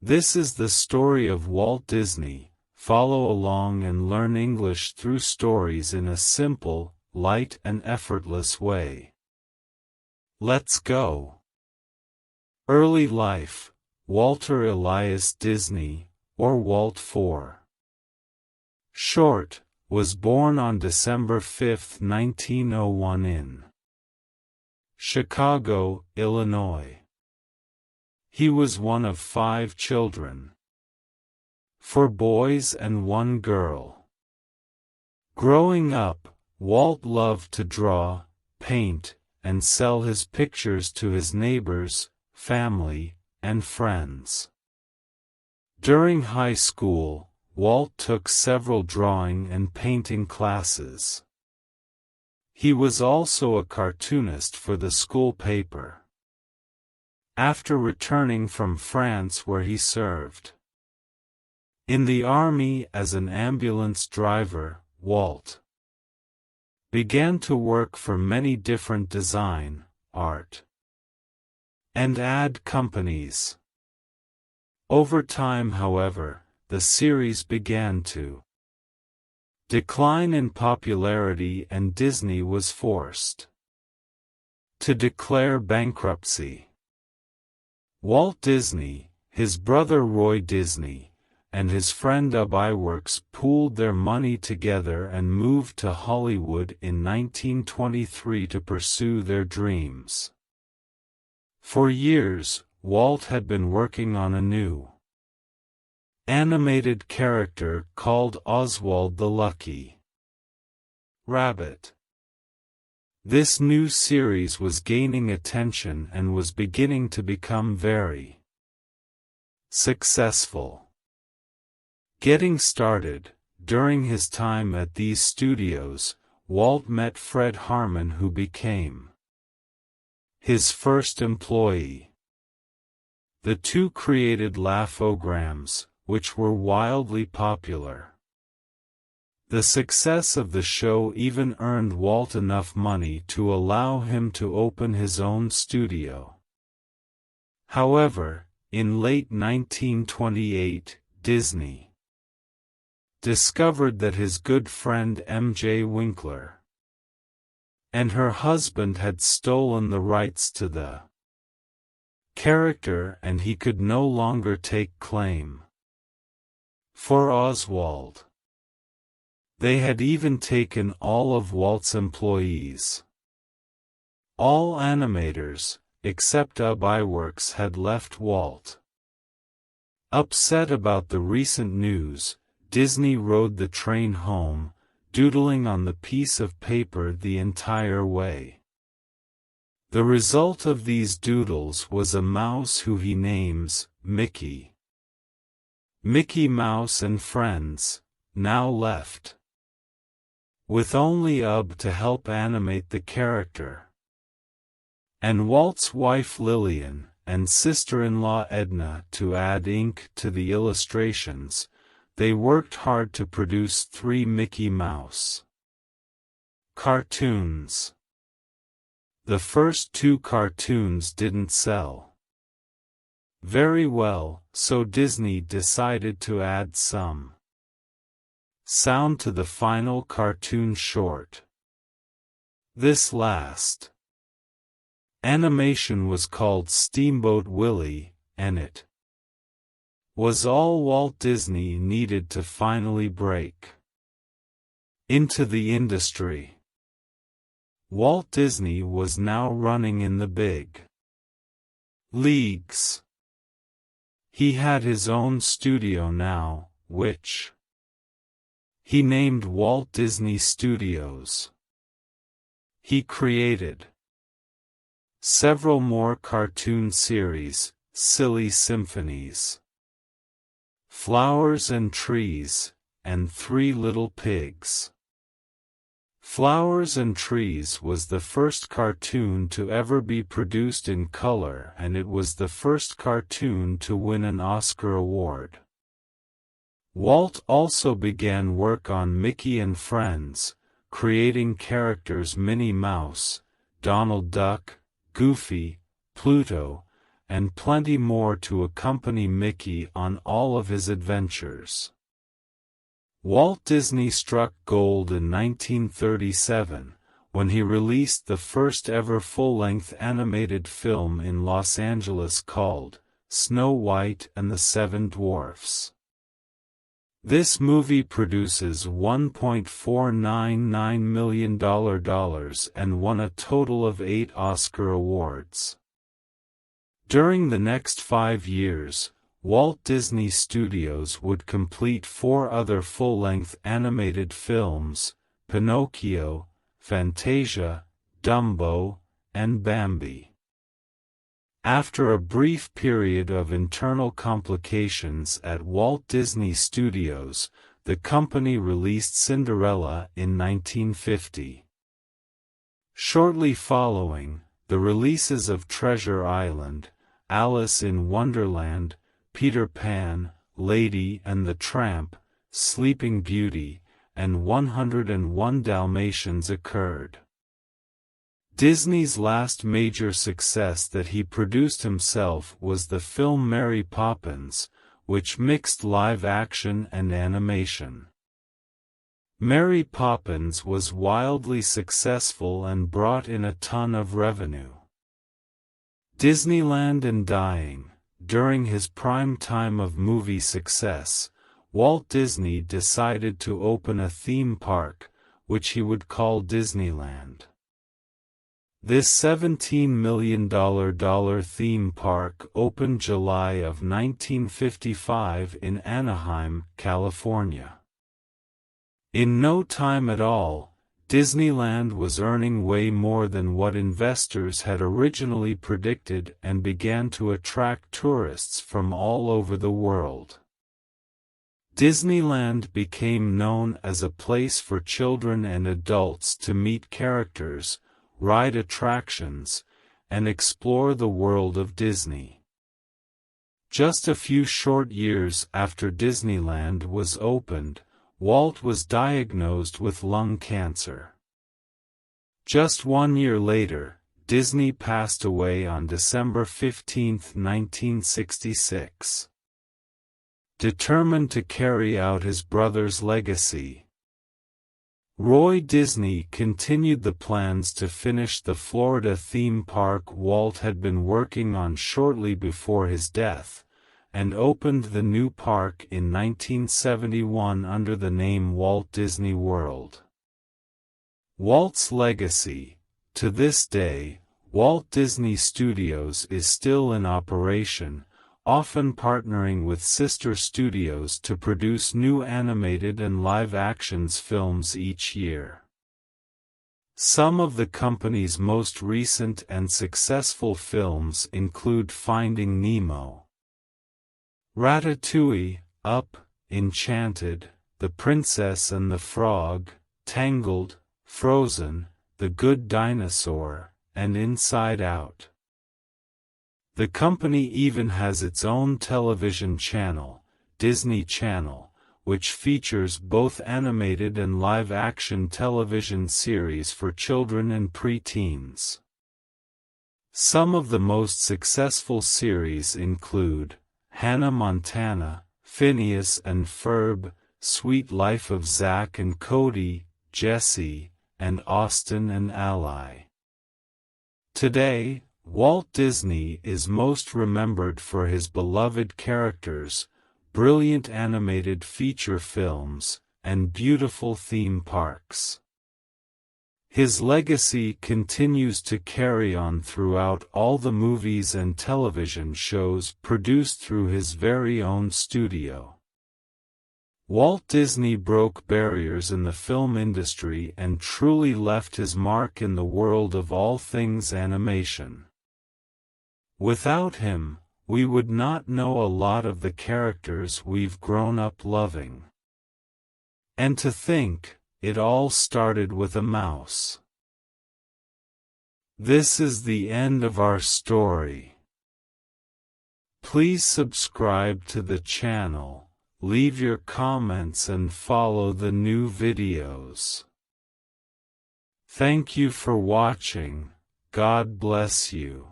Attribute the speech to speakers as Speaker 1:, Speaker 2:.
Speaker 1: This is the story of Walt Disney. Follow along and learn English through stories in a simple, light and effortless way. Let's go. Early life, Walter Elias Disney, or Walt IV. Short, was born on December 5, 1901 in Chicago, Illinois. He was one of 5 children, 4 boys and 1 girl. Growing up, Walt loved to draw, paint, and sell his pictures to his neighbors, family, and friends. During high school, Walt took several drawing and painting classes. He was also a cartoonist for the school paper. After returning from France where he served in the army as an ambulance driver, Walt began to work for many different design, art, and ad companies. Over time, however, the series began to decline in popularity and Disney was forced to declare bankruptcy. Walt Disney, his brother Roy Disney, and his friend Ub Iwerks pooled their money together and moved to Hollywood in 1923 to pursue their dreams. For years, Walt had been working on a new animated character called Oswald the Lucky Rabbit. This new series was gaining attention and was beginning to become very successful. Getting started, during his time at these studios, Walt met Fred Harman, who became his first employee. The two created Laugh-O-Grams, which were wildly popular. The success of the show even earned Walt enough money to allow him to open his own studio. However, in late 1928, Disney discovered that his good friend M.J. Winkler and her husband had stolen the rights to the character, and he could no longer take claim for Oswald. They had even taken all of Walt's employees. All animators, except Ub Iwerks, had left Walt. Upset about the recent news, Disney rode the train home, doodling on the piece of paper the entire way. The result of these doodles was a mouse who he names Mickey. Mickey Mouse and friends, now left with only Ub to help animate the character, and Walt's wife Lillian and sister-in-law Edna to add ink to the illustrations. They worked hard to produce 3 Mickey Mouse cartoons. The first 2 cartoons didn't sell very well, so Disney decided to add some sound to the final cartoon short. This last animation was called Steamboat Willie, and it was all Walt Disney needed to finally break into the industry. Walt Disney was now running in the big leagues. He had his own studio now, which he named Walt Disney Studios. He created several more cartoon series, Silly Symphonies, Flowers and Trees, and 3 Little Pigs. Flowers and Trees was the first cartoon to ever be produced in color, and it was the first cartoon to win an Oscar award. Walt also began work on Mickey and Friends, creating characters Minnie Mouse, Donald Duck, Goofy, Pluto, and plenty more to accompany Mickey on all of his adventures. Walt Disney struck gold in 1937, when he released the first ever full-length animated film in Los Angeles called Snow White and the Seven Dwarfs. This movie produces $1.499 million and won a total of 8 Oscar awards. During the next 5 years, Walt Disney Studios would complete 4 other full-length animated films: Pinocchio, Fantasia, Dumbo, and Bambi. After a brief period of internal complications at Walt Disney Studios, the company released Cinderella in 1950. Shortly following, the releases of Treasure Island, Alice in Wonderland, Peter Pan, Lady and the Tramp, Sleeping Beauty, and 101 Dalmatians occurred. Disney's last major success that he produced himself was the film Mary Poppins, which mixed live-action and animation. Mary Poppins was wildly successful and brought in a ton of revenue. Disneyland and dying. During his prime time of movie success, Walt Disney decided to open a theme park, which he would call Disneyland. This $17 million theme park opened July of 1955 in Anaheim, California. In no time at all, Disneyland was earning way more than what investors had originally predicted and began to attract tourists from all over the world. Disneyland became known as a place for children and adults to meet characters, ride attractions, and explore the world of Disney. Just a few short years after Disneyland was opened, Walt was diagnosed with lung cancer. Just 1 year later, Disney passed away on December 15, 1966. Determined to carry out his brother's legacy, Roy Disney continued the plans to finish the Florida theme park Walt had been working on shortly before his death, and opened the new park in 1971 under the name Walt Disney World. Walt's legacy. To this day, Walt Disney Studios is still in operation, often partnering with sister studios to produce new animated and live-action films each year. Some of the company's most recent and successful films include Finding Nemo, Ratatouille, Up, Enchanted, The Princess and the Frog, Tangled, Frozen, The Good Dinosaur, and Inside Out. The company even has its own television channel, Disney Channel, which features both animated and live-action television series for children and pre-teens. Some of the most successful series include Hannah Montana, Phineas and Ferb, Sweet Life of Zack and Cody, Jesse, and Austin and Ally. Today, Walt Disney is most remembered for his beloved characters, brilliant animated feature films, and beautiful theme parks. His legacy continues to carry on throughout all the movies and television shows produced through his very own studio. Walt Disney broke barriers in the film industry and truly left his mark in the world of all things animation. Without him, we would not know a lot of the characters we've grown up loving. And to think, it all started with a mouse. This is the end of our story. Please subscribe to the channel, leave your comments and follow the new videos. Thank you for watching. God bless you.